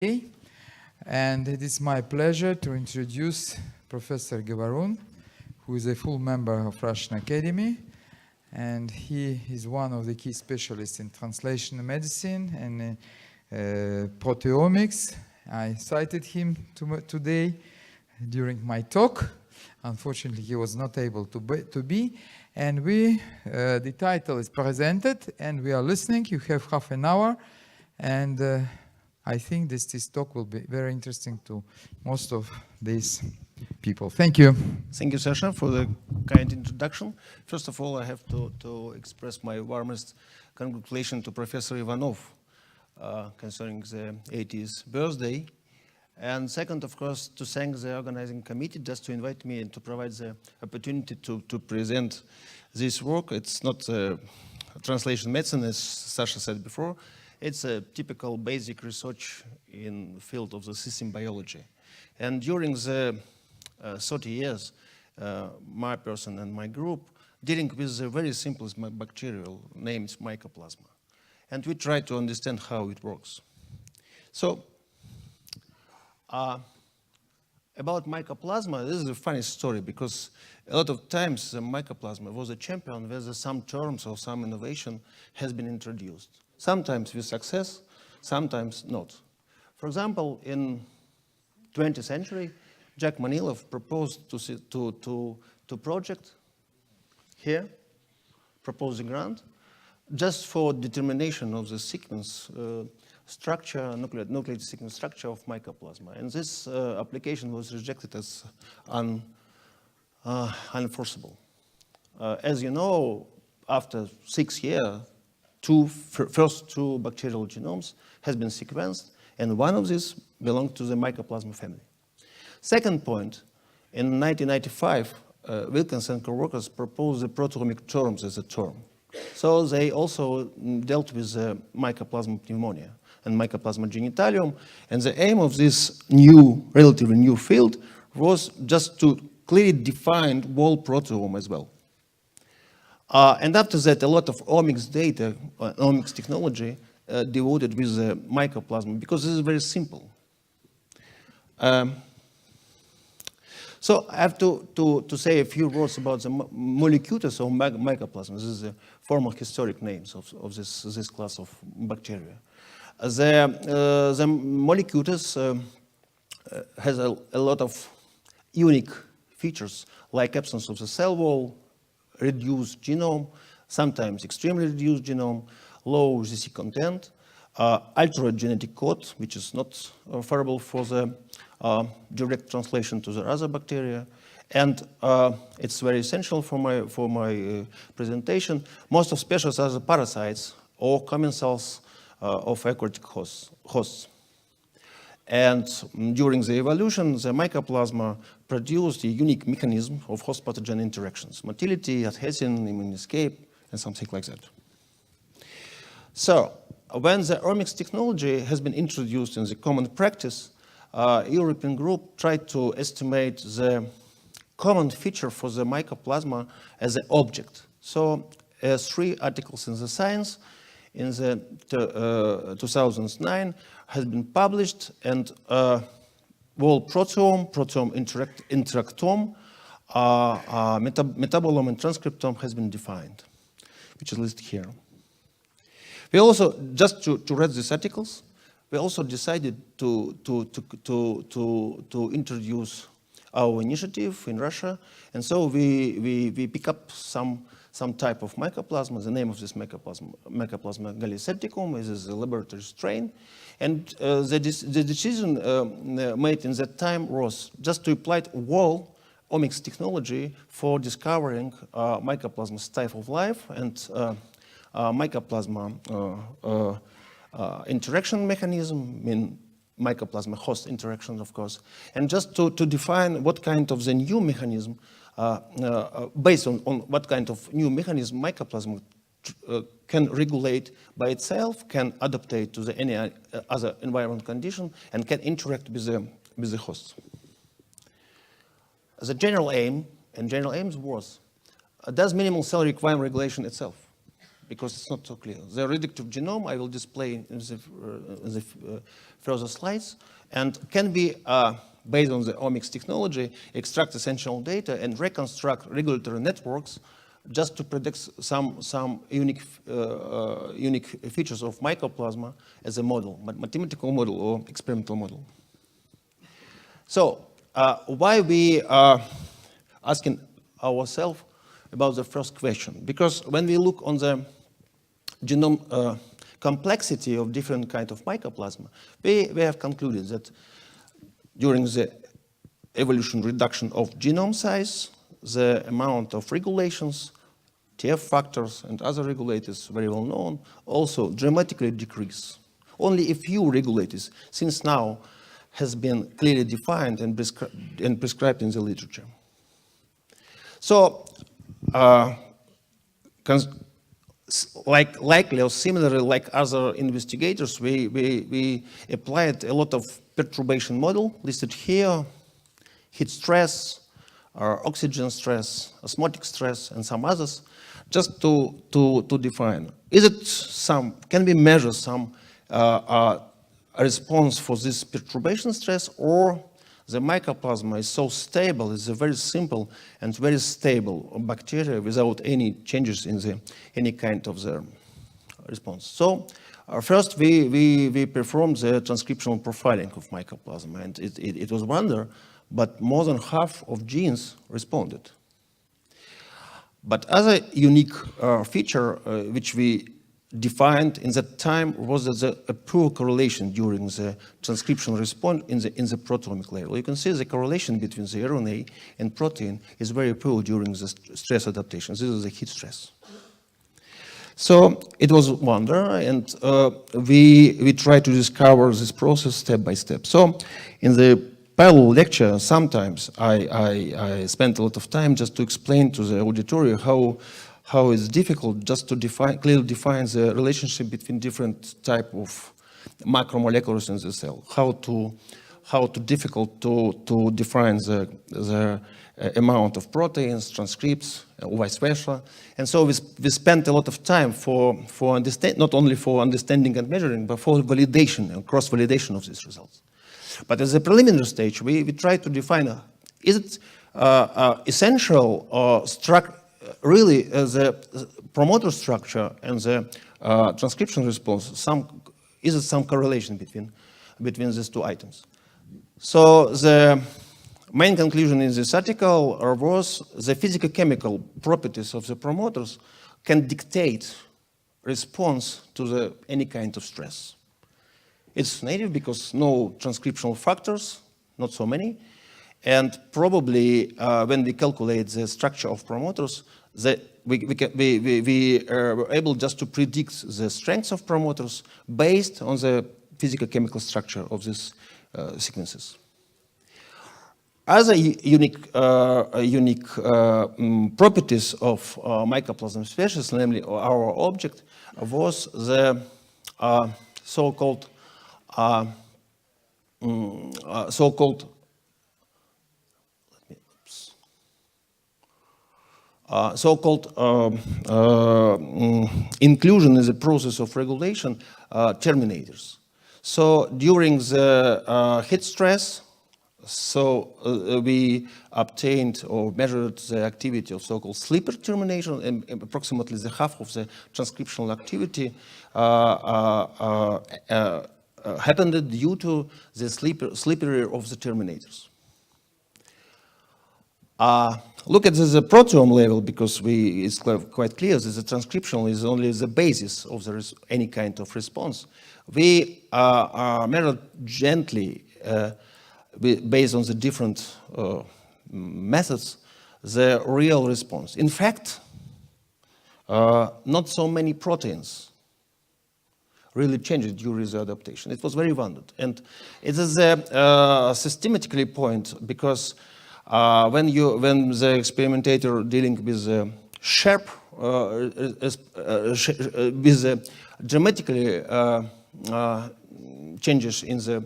And it is my pleasure to introduce Professor Govorun, who is a full member of Russian Academy, and he is one of the key specialists in translational medicine and proteomics. I cited him today during my talk. Unfortunately, he was not able to be. And the title is presented, and we are listening. You have half an hour, and I think this talk will be very interesting to most of these people. Thank you. Thank you, Sasha, for the kind introduction. First of all, I have to express my warmest congratulations to Professor Ivanov concerning the 80th birthday. And second, of course, to thank the organizing committee just to invite me and to provide the opportunity to present this work. It's not translation medicine, as Sasha said before. It's a typical basic research in the field of the system biology. And during the 30 years, my person and my group dealing with the very simplest bacterial named Mycoplasma. And we try to understand how it works. So, about Mycoplasma, this is a funny story because a lot of times the Mycoplasma was a champion where some terms or some innovation has been introduced. Sometimes with success, sometimes not. For example, in 20th century, Jack Manilov proposed to project here, proposed a grant, just for determination of the sequence structure, nuclear sequence structure of Mycoplasma. And this application was rejected as unenforceable. As you know, after 6 years, first two bacterial genomes has been sequenced, and one of these belonged to the Mycoplasma family. Second point, in 1995, Wilkins and co-workers proposed the proteomic terms as a term. So they also dealt with Mycoplasma pneumonia and Mycoplasma genitalium, and the aim of this relatively new field was just to clearly define whole proteome as well. And after that, a lot of omics data, omics technology devoted with the Mycoplasma, because this is very simple. So I have to say a few words about the molecules of Mycoplasma. This is the formal historic names of this class of bacteria. The molecules has a lot of unique features, like absence of the cell wall, reduced genome, sometimes extremely reduced genome, low GC content, altered genetic code, which is not favorable for the direct translation to the other bacteria. And it's very essential for my presentation. Most of species are the parasites or commensals of aquatic hosts. And during the evolution, the Mycoplasma produced a unique mechanism of host-pathogen interactions, motility, adhesion, immune escape, and something like that. So, when the omics technology has been introduced in the common practice, European group tried to estimate the common feature for the Mycoplasma as an object. So, 3 articles in the Science in the 2009 has been published, and whole proteome interactome, metabolome and transcriptome has been defined, which is listed here. We also, just to read these articles, we also decided to introduce our initiative in Russia, and so we pick up some type of Mycoplasma. The name of this Mycoplasma gallisepticum is a laboratory strain, and the decision made in that time was just to apply whole omics technology for discovering Mycoplasma type of life and Mycoplasma interaction mechanism, Mycoplasma host interaction, of course, and just to define what kind of the new mechanism, based on what kind of new mechanism Mycoplasma can regulate by itself, can adaptate to any other environment condition, and can interact with the hosts. The general aim, and general aims was, does minimal cell requirement regulation itself? because it's not so clear. The reductive genome I will display in the further slides, and can be, based on the omics technology, extract essential data and reconstruct regulatory networks just to predict some unique features of mycoplasma as a model, mathematical model or experimental model. So why we are asking ourselves about the first question? Because when we look on the genome complexity of different kinds of mycoplasma, we have concluded that during the evolution reduction of genome size, the amount of regulations, TF factors and other regulators, very well known, also dramatically decrease. Only a few regulators, since now, has been clearly defined and prescribed in the literature. So, likely or similarly like other investigators, we applied a lot of perturbation model listed here, heat stress, oxygen stress, osmotic stress, and some others, just to define. Can we measure some response for this perturbation stress, or the mycoplasma is so stable, it's a very simple and very stable bacteria without any changes in any kind of the response. So first we performed the transcriptional profiling of mycoplasma, and it was wonder, but more than half of genes responded. But other unique feature which we defined in that time was that a poor correlation during the transcription response in the proteomic level. You can see the correlation between the RNA and protein is very poor during the stress adaptation. This is the heat stress. So it was a wonder, and we tried to discover this process step by step. So in the parallel lecture, sometimes I spent a lot of time just to explain to the auditory how it's difficult just to clearly define the relationship between different type of macromolecules in the cell. How difficult to define the amount of proteins, transcripts, or vice versa. And so we spent a lot of time for not only for understanding and measuring, but for validation and cross-validation of these results. But at the preliminary stage, we tried to define, is it essential or really the promoter structure and the transcription response, is it some correlation between these two items? So the main conclusion in this article was the physicochemical properties of the promoters can dictate response to any kind of stress. It's native because no transcriptional factors, not so many, and probably when we calculate the structure of promoters, we are able just to predict the strengths of promoters based on the physicochemical structure of these sequences. Other unique properties of Mycoplasma species, namely our object, was the so-called inclusion in the process of regulation terminators. So during the heat stress, we obtained or measured the activity of so-called sleeper termination, and approximately the half of the transcriptional activity happened due to the slippery of the terminators. Look at the proteome level, because it's quite clear that the transcriptional is only the basis of any kind of response. We measured gently, based on the different methods, the real response. In fact, not so many proteins really changed during the adaptation. It was very wondered. And it is a systematically point, because when the experimentator dealing with sharp, with dramatically changes in the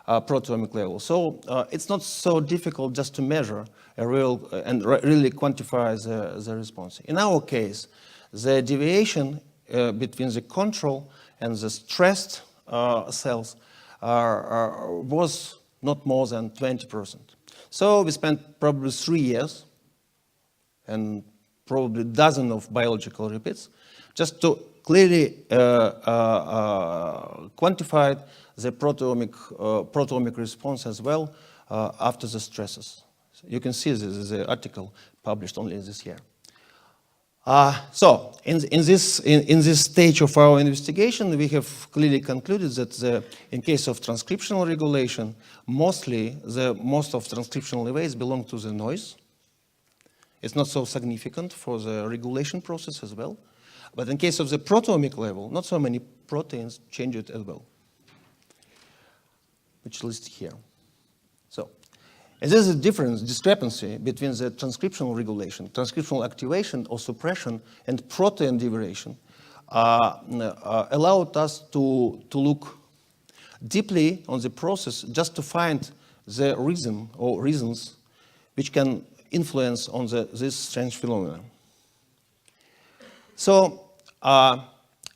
proteomic level. So it's not so difficult just to measure a real and really quantify the response. In our case, the deviation between the control and the stressed cells was not more than 20%. So we spent probably 3 years and probably a dozen of biological repeats just to clearly quantify the proteomic response as well after the stresses. So you can see this is an article published only this year. So in this stage of our investigation, we have clearly concluded that in case of transcriptional regulation, most of transcriptional events belong to the noise. It's not so significant for the regulation process as well. But in case of the proteomic level, not so many proteins change it as well, which is listed here. So, and there's a discrepancy between the transcriptional regulation, transcriptional activation or suppression, and protein degradation allowed us to look deeply on the process just to find the reason or reasons which can influence on this strange phenomenon. So,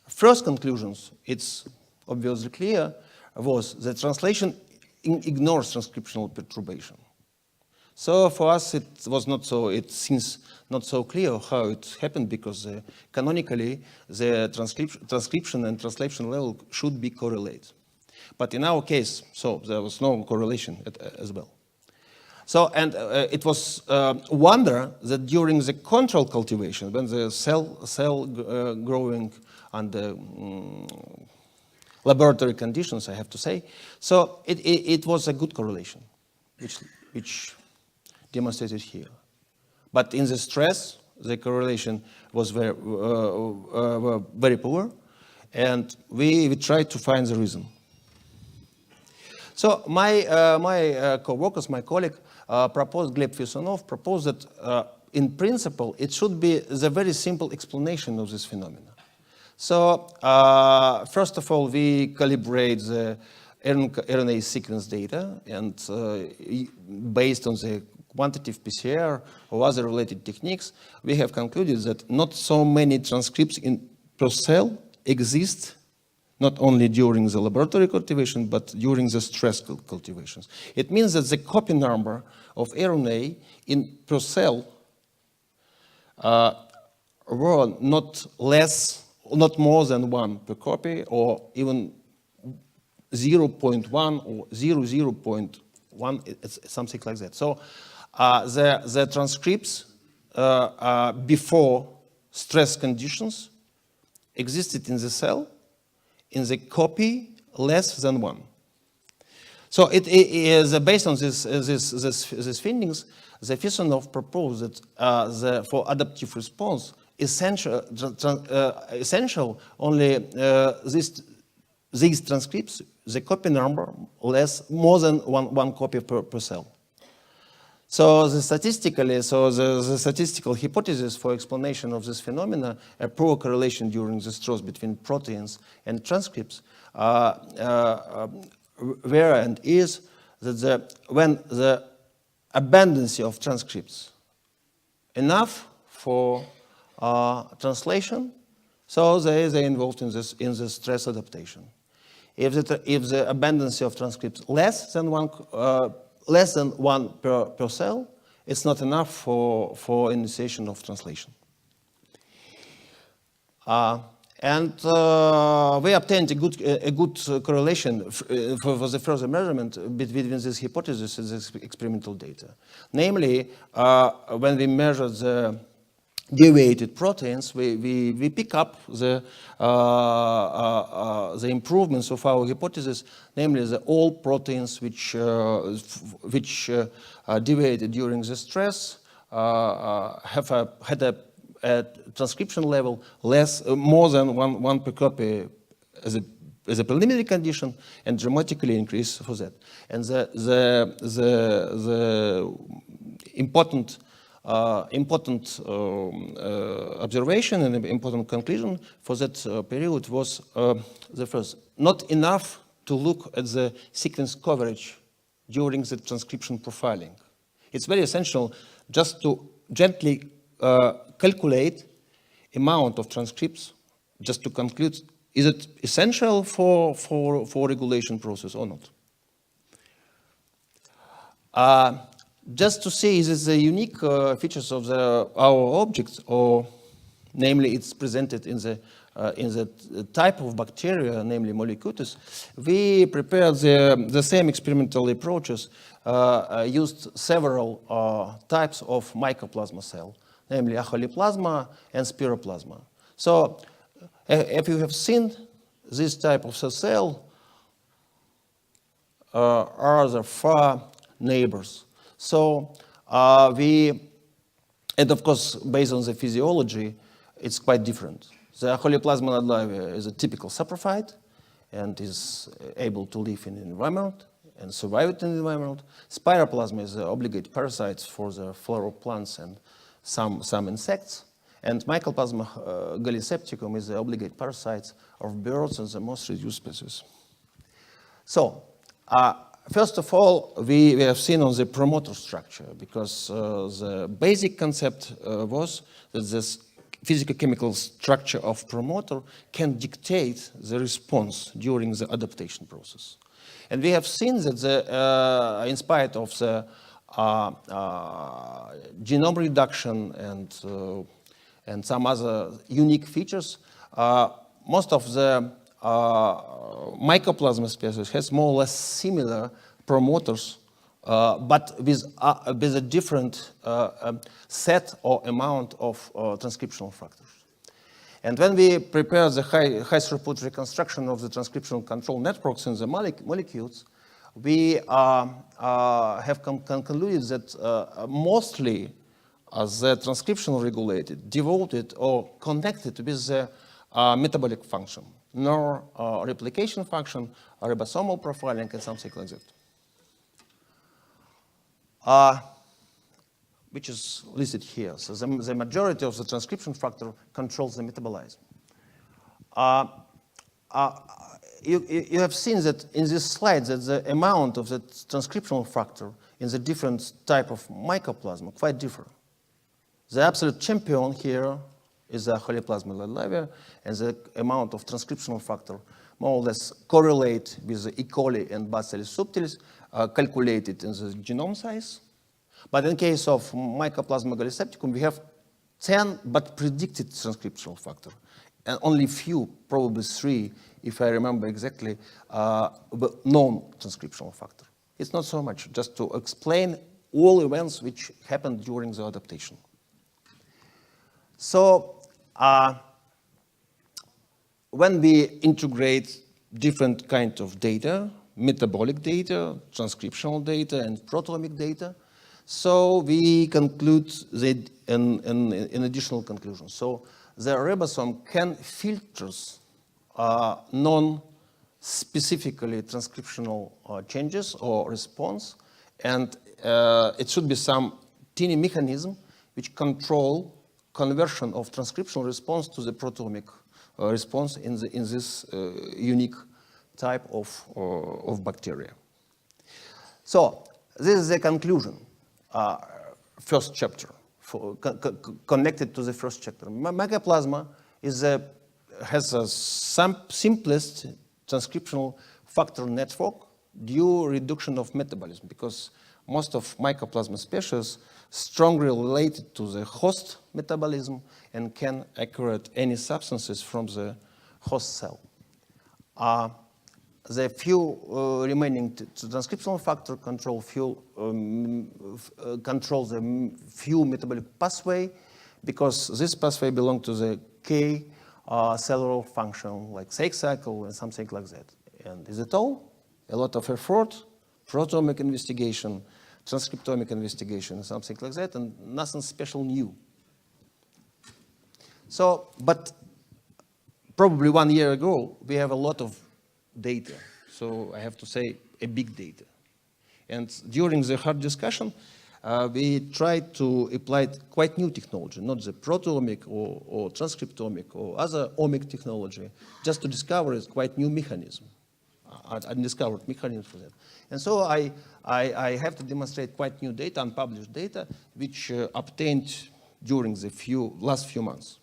first conclusions, it's obviously clear, was that translation ignores transcriptional perturbation. So for us, it seems not so clear how it happened because canonically, the transcription and translation level should be correlated. But in our case, so there was no correlation as well. So, and it was wonder that during the control cultivation, when the cell growing under laboratory conditions, I have to say, so it was a good correlation, which demonstrated here. But in the stress, the correlation was very poor, and we tried to find the reason. So my co-workers, my colleague, Gleb Fisonov proposed that in principle, it should be the very simple explanation of this phenomena. So first of all, we calibrate the RNA sequence data, and based on the quantitative PCR or other related techniques, we have concluded that not so many transcripts per cell exist not only during the laboratory cultivation, but during the stress cultivations. It means that the copy number of RNA per cell were not more than 1 per copy, or even 0.1 or 0.1, something like that. So the transcripts before stress conditions existed in the cell in the copy less than 1. So it is based on these findings, the Fisonov proposed that for adaptive response, essential only these transcripts, the copy number more than one copy per cell. So the statistical hypothesis for explanation of this phenomena, a poor correlation during the stress between proteins and transcripts, where and is that when the abundance of transcripts enough for translation, so they are involved in this stress adaptation. If the abundance of transcripts less than one per cell, it's not enough for initiation of translation. And we obtained a good correlation for the further measurement between this hypothesis and this experimental data. Namely, when we measure the deviated proteins, we pick up the improvements of our hypothesis, namely all proteins which deviated during the stress had a transcription level more than one per copy as a preliminary condition, and dramatically increase for that. And the important observation and important conclusion for that period was the first: not enough to look at the sequence coverage during the transcription profiling. It's very essential just to gently calculate amount of transcripts just to conclude, is it essential for regulation process or not? Just to say, is it the unique features of our object, or namely it's presented in the type of bacteria, namely Molecutus, we prepared the same experimental approaches, used several types of Mycoplasma cell, namely Acholiplasma and Spiroplasma. So if you have seen this type of cell, are the far neighbors. So and of course, based on the physiology, it's quite different. The Acholiplasma nadlaivia is a typical saprophyte and is able to live in the environment and survive in the environment. Spiroplasma is the obligate parasites for the floral plants and some insects. And Mycoplasma gallisepticum is the obligate parasites of birds and the most reduced species. So, first of all, we have seen on the promoter structure, because the basic concept was that this physicochemical structure of promoter can dictate the response during the adaptation process. And we have seen that in spite of the genome reduction and some other unique features, most of the Mycoplasma species has more or less similar promoters, but with a different set or amount of transcriptional factors. And when we prepare the high throughput reconstruction of the transcriptional control networks in the molecules, we have concluded that mostly the transcriptional regulated, devoted or connected with the metabolic function, nor replication function, ribosomal profiling, and something like that. Which is listed here. So the majority of the transcription factor controls the metabolism. You have seen that in this slide that the amount of the transcriptional factor in the different type of Mycoplasma quite differ. The absolute champion here is the Acholiplasma nadlaivia, and the amount of transcriptional factor more or less correlate with the E. coli and Bacillus subtilis, calculated in the genome size. But in case of Mycoplasma gallisepticum, we have 10 but predicted transcriptional factor, and only few, probably 3, if I remember exactly, known transcriptional factor. It's not so much, just to explain all events which happened during the adaptation. So when we integrate different kinds of data, metabolic data, transcriptional data, and proteomic data, so we conclude an additional conclusion. So the ribosome can filter non-specifically transcriptional changes or response, and it should be some tiny mechanism which control conversion of transcriptional response to the proteomic response in this unique type of bacteria. So this is the conclusion. First chapter, connected to the first chapter. Mycoplasma has a simplest transcriptional factor network due reduction of metabolism, because most of Mycoplasma species strongly related to the host metabolism and can accrete any substances from the host cell. The few remaining transcriptional factor control the few metabolic pathway, because this pathway belongs to the K cellular function, like Sayk cycle and something like that. And is it all? A lot of effort, proteomic investigation, transcriptomic investigation, something like that, and nothing special new. So, but probably 1 year ago, we have a lot of data. So I have to say a big data. And during the hard discussion, we tried to apply quite new technology, not the proteomic or transcriptomic or other omic technology, just to discover a quite new mechanism. I discovered mechanism for that. And so I have to demonstrate quite new data, unpublished data, which obtained during the last few months.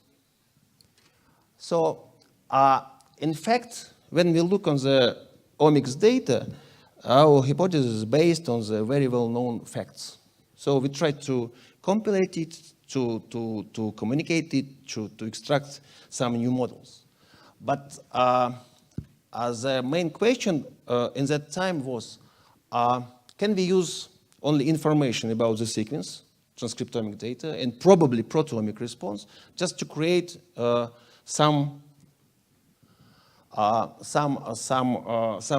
So In fact, when we look on the omics data, our hypothesis is based on the very well-known facts. So we try to compilate it, to communicate it, to extract some new models. But the main question in that time was, can we use only information about the sequence, transcriptomic data, and probably proteomic response, just to create some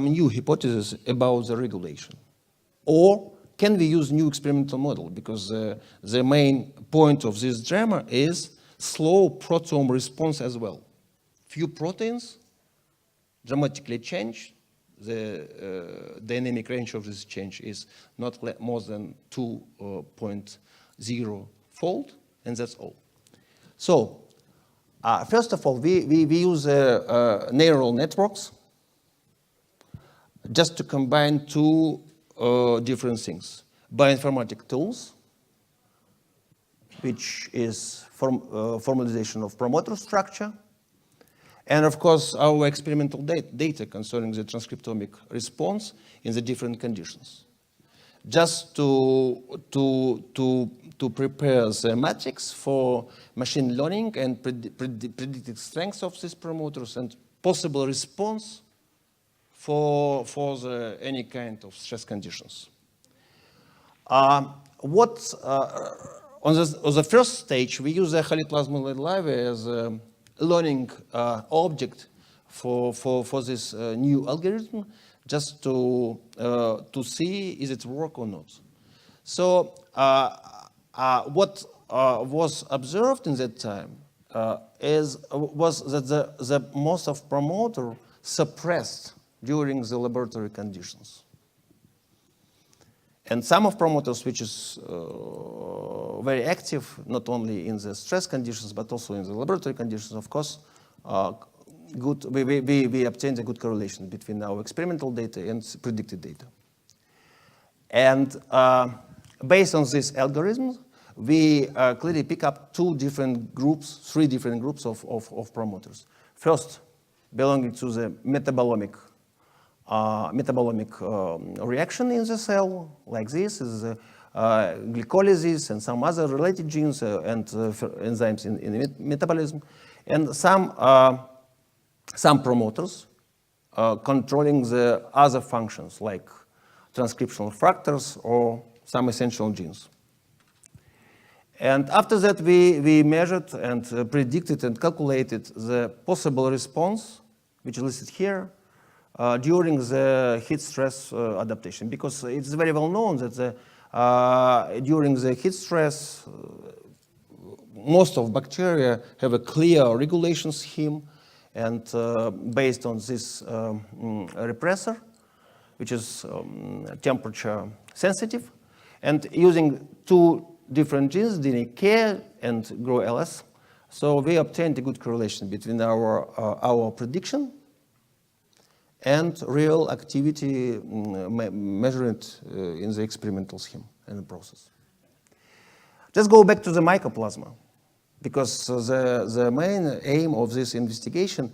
new hypotheses about the regulation? Or can we use new experimental model? Because the main point of this drama is slow proteome response as well. Few proteins dramatically change. The dynamic range of this change is not more than 2.0-fold, and that's all. So, first of all, we use neural networks just to combine two different things. Bioinformatic tools, which is formalization of promoter structure, and of course our experimental data concerning the transcriptomic response in the different conditions. Just to prepare the matrix for machine learning and predicted strengths of these promoters and possible response for any kind of stress conditions. On the first stage, we use the Mycoplasma library as a learning object for this new algorithm, just to see is it work or not. So what was observed in that time was that the most of promoter suppressed during the laboratory conditions. And some of promoters which is very active, not only in the stress conditions, but also in the laboratory conditions, of course, good. We obtained a good correlation between our experimental data and predicted data. And based on this algorithm, we clearly pick up three different groups of promoters. First, belonging to the metabolomic reaction in the cell, like this is glycolysis and some other related genes and enzymes in metabolism, and some promoters controlling the other functions like transcriptional factors or some essential genes. And after that, we measured and predicted and calculated the possible response, which is listed here, during the heat stress adaptation, because it's very well known that during the heat stress, most of bacteria have a clear regulation scheme, and based on this repressor, which is temperature sensitive, and using two different genes, DNA and GRO-LS, so we obtained a good correlation between our prediction and real activity measured in the experimental scheme and the process. Let's go back to the Mycoplasma, because the main aim of this investigation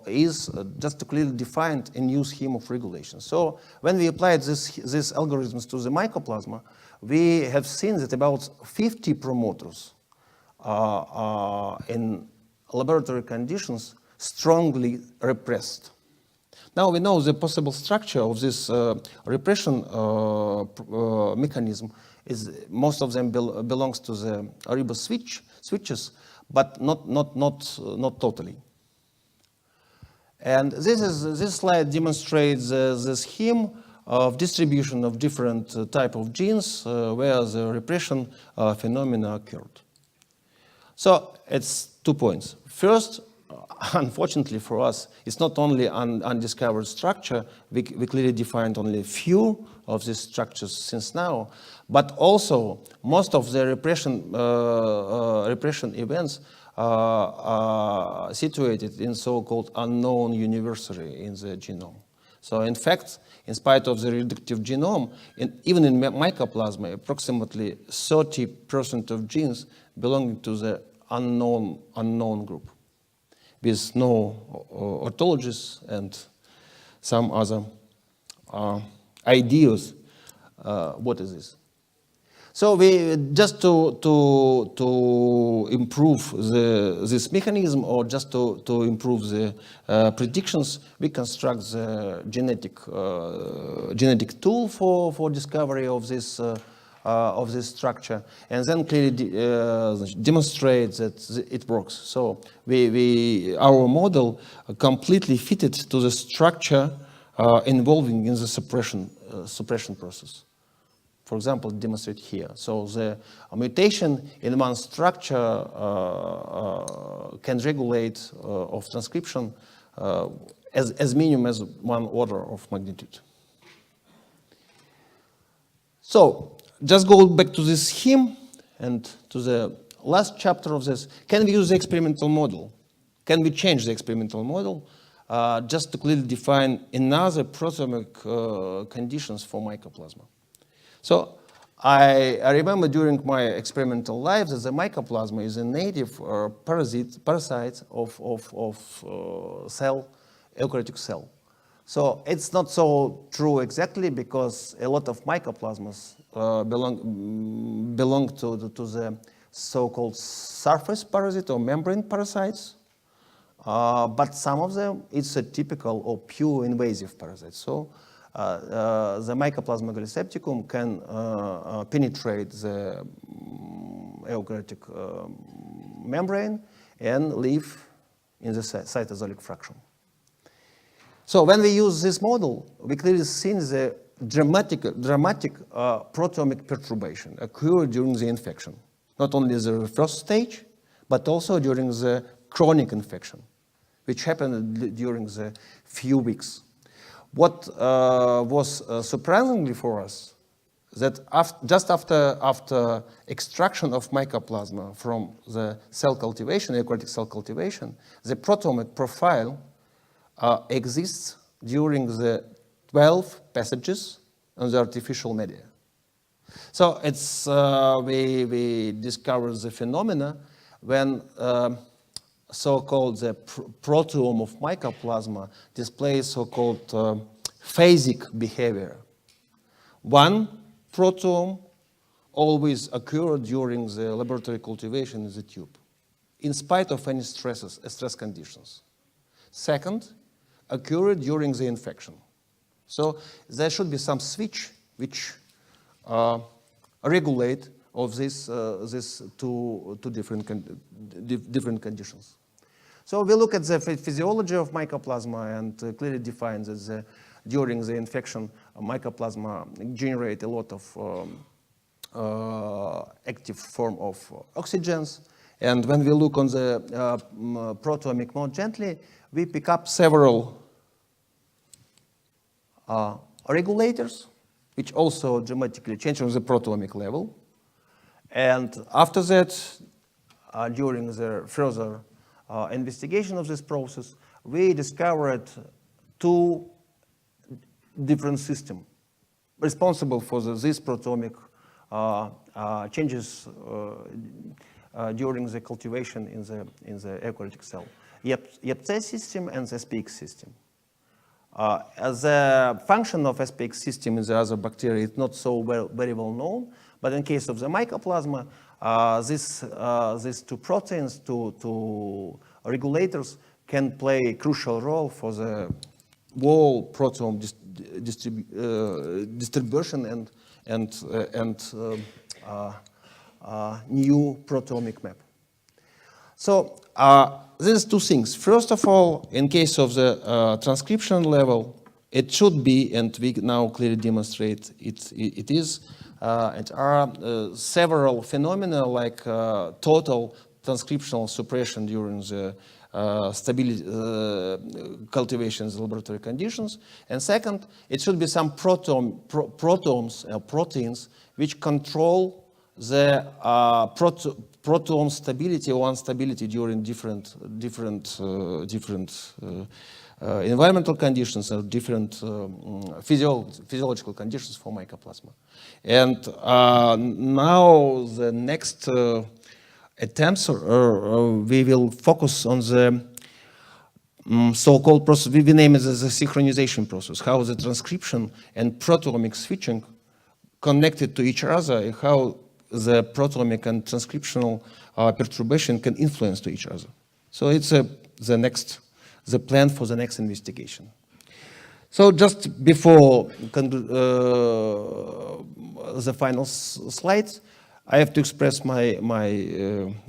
is just to clearly define a new scheme of regulation. So when we applied these algorithms to the Mycoplasma, we have seen that about 50 promoters in laboratory conditions strongly repressed. Now we know the possible structure of this repression mechanism is most of them belongs to the ribose switches, but not totally. And this slide demonstrates the scheme of distribution of different type of genes where the repression phenomena occurred. So it's 2 points. First, unfortunately for us, it's not only an undiscovered structure. We clearly defined only a few of these structures since now, but also most of the repression events are situated in so-called unknown universally in the genome. So in fact, in spite of the reductive genome, even in Mycoplasma, approximately 30% of genes belong to the unknown group. with no orthologies and some other ideas. What is this? So we just to improve this mechanism, or just to improve the predictions, we construct the genetic tool for discovery of this structure, and then clearly demonstrate that it works. So our model completely fitted to the structure involving in the suppression process. For example, demonstrate here. So the mutation in one structure can regulate of transcription as minimum as 1 order of magnitude. So just go back to this scheme and to the last chapter of this. Can we use the experimental model? Can we change the experimental model just to clearly define another proteomic conditions for mycoplasma? So I remember during my experimental life that the mycoplasma is a native parasite of cell, eukaryotic cell. So it's not so true exactly, because a lot of mycoplasmas belong to the so-called surface parasite or membrane parasites. But some of them, it's a typical or pure invasive parasite. So the Mycoplasma gallisepticum can penetrate the eukaryotic membrane and live in the cytosolic fraction. So when we use this model, we clearly see the dramatic proteomic perturbation occur during the infection. Not only the first stage, but also during the chronic infection, which happened during the few weeks. What was surprisingly for us, that just after extraction of mycoplasma from the cell cultivation, eukaryotic cell cultivation, the proteomic profile exists during the 12 passages on the artificial media. So it's we discovered the phenomena when so-called the proteome of mycoplasma displays so-called phasic behavior. One proteome always occurred during the laboratory cultivation in the tube, in spite of any stress conditions. Second, occurred during the infection. So there should be some switch which regulate of this two different conditions. So we look at the physiology of mycoplasma and clearly define that during the infection, mycoplasma generate a lot of active form of oxygens. And when we look on the proteomic more gently, we pick up several regulators, which also dramatically change on the proteomic level. And after that, during the further investigation of this process, we discovered two different systems responsible for this proteomic changes during the cultivation in the eukaryotic cell. YEPC system and the SPX system. As a function of SPX system in the other bacteria, it's not so very well known, but in case of the mycoplasma, these two proteins, two regulators, can play a crucial role for the whole proteome distribution and new proteomic map. So there's two things. First of all, in case of the transcription level, it should be, and we now clearly demonstrate it is. It are several phenomena like total transcriptional suppression during the stability cultivations laboratory conditions. And second, it should be some proteins which control the proteome stability or instability during different environmental conditions or different physiological conditions for mycoplasma. And now the next attempts, we will focus on the so-called process, we name it as a synchronization process, how the transcription and proteomic switching connected to each other, how the proteomic and transcriptional perturbation can influence to each other. So it's the plan for the next investigation. So just before the final slides, I have to express my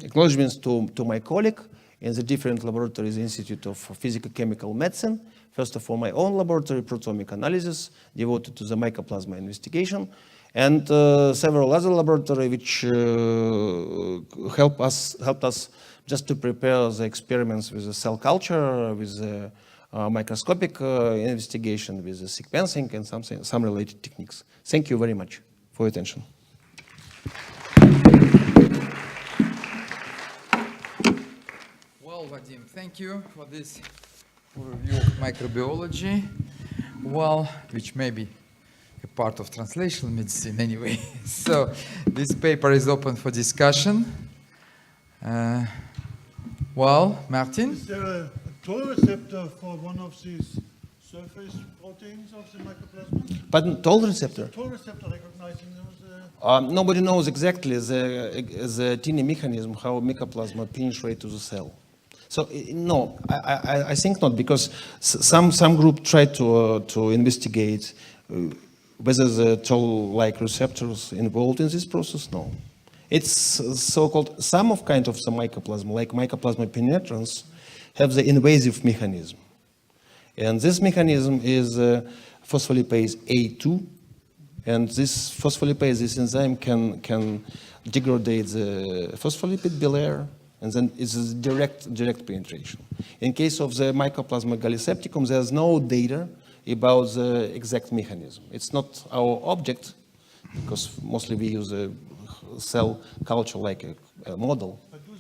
acknowledgements to my colleague in the different laboratories, Institute of Physico-Chemical Medicine. First of all, my own laboratory, Proteomic Analysis, devoted to the mycoplasma investigation, and several other laboratories which helped us just to prepare the experiments with the cell culture, with the microscopic investigation, with the sequencing, and some related techniques. Thank you very much for your attention. Well, Vadim, thank you for this overview of microbiology, well, which may be a part of translational medicine anyway. So this paper is open for discussion. Well, Martin? Is there a toll receptor for one of these surface proteins of the mycoplasma? But toll receptor? Toll receptor recognizing those? Nobody knows exactly the tiny mechanism how mycoplasma penetrate to the cell. So no, I think not, because some group tried to investigate whether the toll-like receptors involved in this process. No, it's so-called some of kind of the mycoplasma, like mycoplasma penetrans, have the invasive mechanism, and this mechanism is phospholipase A2, and this phospholipase, this enzyme can degrade the phospholipid bilayer, and then it's a direct penetration. In case of the Mycoplasma gallisepticum, there's no data about the exact mechanism. It's not our object, because mostly we use a cell culture like a model. But do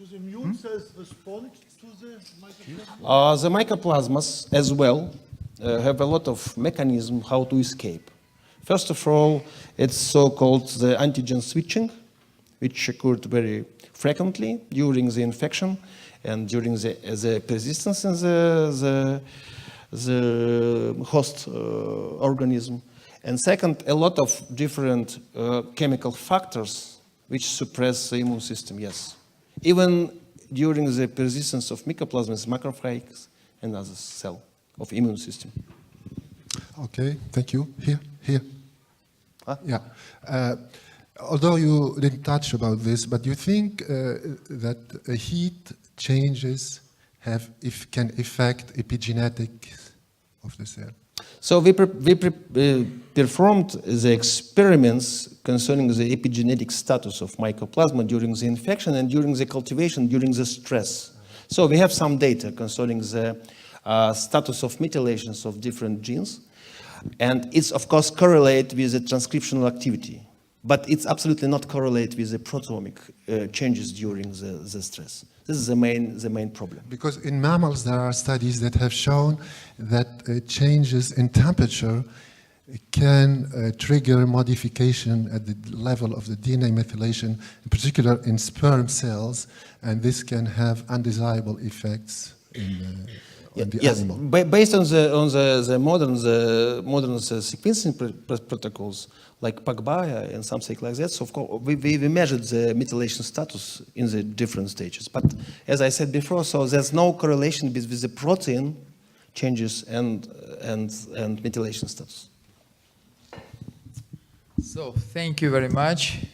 the immune cells respond to the mycoplasma? The mycoplasmas as well have a lot of mechanism how to escape. First of all, it's so-called the antigen switching, which occurred very frequently during the infection and during the persistence in the host organism. And second, a lot of different chemical factors which suppress the immune system, yes. Even during the persistence of mycoplasma, macrophages and other cell of immune system. Okay, thank you. Here. Huh? Yeah. Although you didn't touch about this, but you think that heat changes can affect epigenetics of the cell? So we performed the experiments concerning the epigenetic status of mycoplasma during the infection and during the cultivation, during the stress. So we have some data concerning the status of methylations of different genes. And it's, of course, correlate with the transcriptional activity. But it's absolutely not correlate with the proteomic changes during the stress. This is the main problem. Because in mammals, there are studies that have shown that changes in temperature can trigger modification at the level of the DNA methylation, in particular in sperm cells, and this can have undesirable effects in the yes, animal. Based on the modern sequencing protocols like PacBio and something like that, so of course we measured the methylation status in the different stages. But as I said before, so there's no correlation with the protein changes and methylation status. So thank you very much.